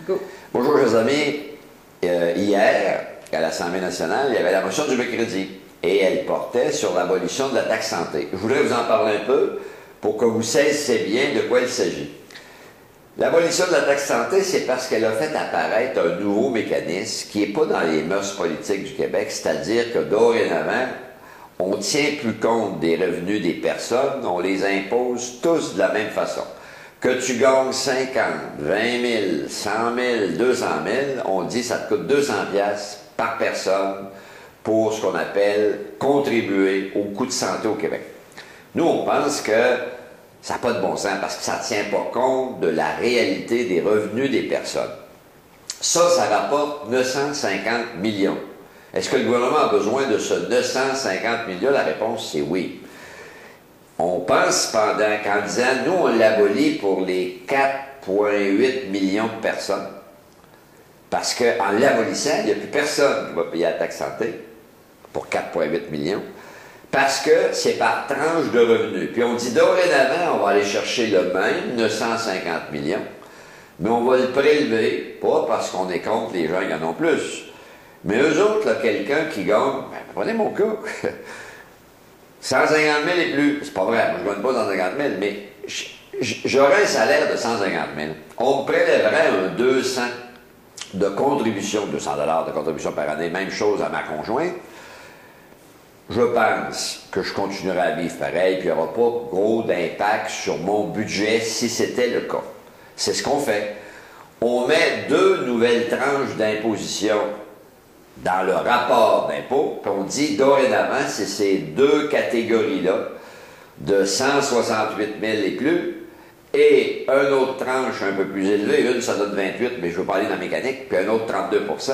Go. Bonjour, chers amis. Hier, à l'Assemblée nationale, il y avait la motion du mercredi et elle portait sur l'abolition de la taxe santé. Je voudrais vous en parler un peu pour que vous saisissiez bien de quoi il s'agit. L'abolition de la taxe santé, c'est parce qu'elle a fait apparaître un nouveau mécanisme qui n'est pas dans les mœurs politiques du Québec, c'est-à-dire que dorénavant, on ne tient plus compte des revenus des personnes, on les impose tous de la même façon. Que tu gagnes 50, 20 000, 100 000, 200 000, on dit que ça te coûte 200 pièces par personne pour ce qu'on appelle contribuer au coût de santé au Québec. Nous, on pense que ça n'a pas de bon sens parce que ça ne tient pas compte de la réalité des revenus des personnes. Ça rapporte 950 millions. Est-ce que le gouvernement a besoin de ce 950 millions? La réponse, c'est oui. On pense cependant qu'en disant, nous, on l'abolit pour les 4,8 millions de personnes. Parce qu'en l'abolissant, il n'y a plus personne qui va payer la taxe santé pour 4,8 millions. Parce que c'est par tranche de revenus. Puis on dit, dorénavant, on va aller chercher le même, 950 millions, mais on va le prélever, pas parce qu'on est contre les gens qui en ont plus. Mais eux autres, là, quelqu'un qui gagne, prenez mon cas, 150 000 et plus, c'est pas vrai, moi je ne gagne pas 150 000, mais j'aurais un salaire de 150 000. On me prélèverait un 200 de contribution, 200 $ de contribution par année, même chose à ma conjointe. Je pense que je continuerai à vivre pareil, puis il n'y aura pas gros d'impact sur mon budget si c'était le cas. C'est ce qu'on fait. On met 2 nouvelles tranches d'imposition dans le rapport d'impôt, puis on dit dorénavant, c'est ces 2 catégories-là, de 168 000 et plus, et une autre tranche un peu plus élevée, une ça donne 28, mais je veux pas aller dans la mécanique, puis un autre 32 %.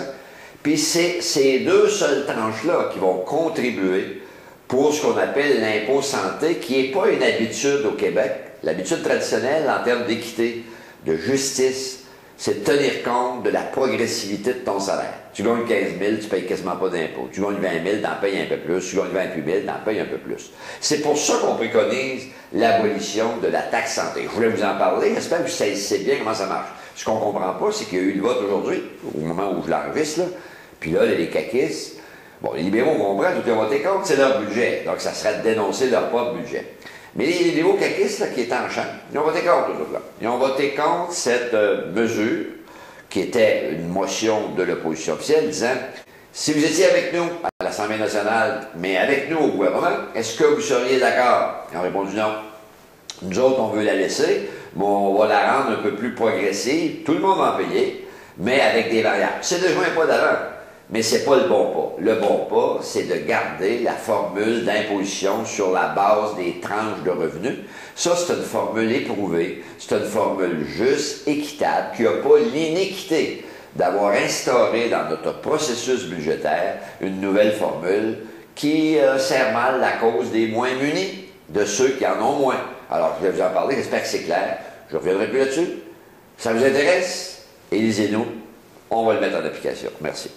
Puis c'est ces 2 seules tranches-là qui vont contribuer pour ce qu'on appelle l'impôt santé, qui n'est pas une habitude au Québec. L'habitude traditionnelle en termes d'équité, de justice, c'est de tenir compte de la progressivité de ton salaire. Tu gagnes 15 000, tu ne payes quasiment pas d'impôt. Tu gagnes 20 000, tu en payes un peu plus. Tu gagnes 28 000, tu en payes un peu plus. C'est pour ça qu'on préconise l'abolition de la taxe santé. Je voulais vous en parler. J'espère que vous saisissez bien comment ça marche. Ce qu'on ne comprend pas, c'est qu'il y a eu le vote aujourd'hui, au moment où je l'enregistre, là. Puis là, les caquistes, bon, les libéraux comprennent, tout ont voté contre, c'est leur budget. Donc, ça serait de dénoncer leur propre budget. Mais les libéraux caquistes, là, qui étaient en champ, ils ont voté contre, eux autres, là. Ils ont voté contre cette mesure, qui était une motion de l'opposition officielle, disant, si vous étiez avec nous à l'Assemblée nationale, mais avec nous au gouvernement, est-ce que vous seriez d'accord? Ils ont répondu non. Nous autres, on veut la laisser, mais on va la rendre un peu plus progressive. Tout le monde va en payer, mais avec des variables. C'est déjà un pas d'avant. Mais c'est pas le bon pas. Le bon pas, c'est de garder la formule d'imposition sur la base des tranches de revenus. Ça, c'est une formule éprouvée, c'est une formule juste, équitable, qui n'a pas l'iniquité d'avoir instauré dans notre processus budgétaire une nouvelle formule qui sert mal la cause des moins munis, de ceux qui en ont moins. Alors, je vais vous en parler, j'espère que c'est clair. Je ne reviendrai plus là-dessus. Ça vous intéresse? Élisez-nous. On va le mettre en application. Merci.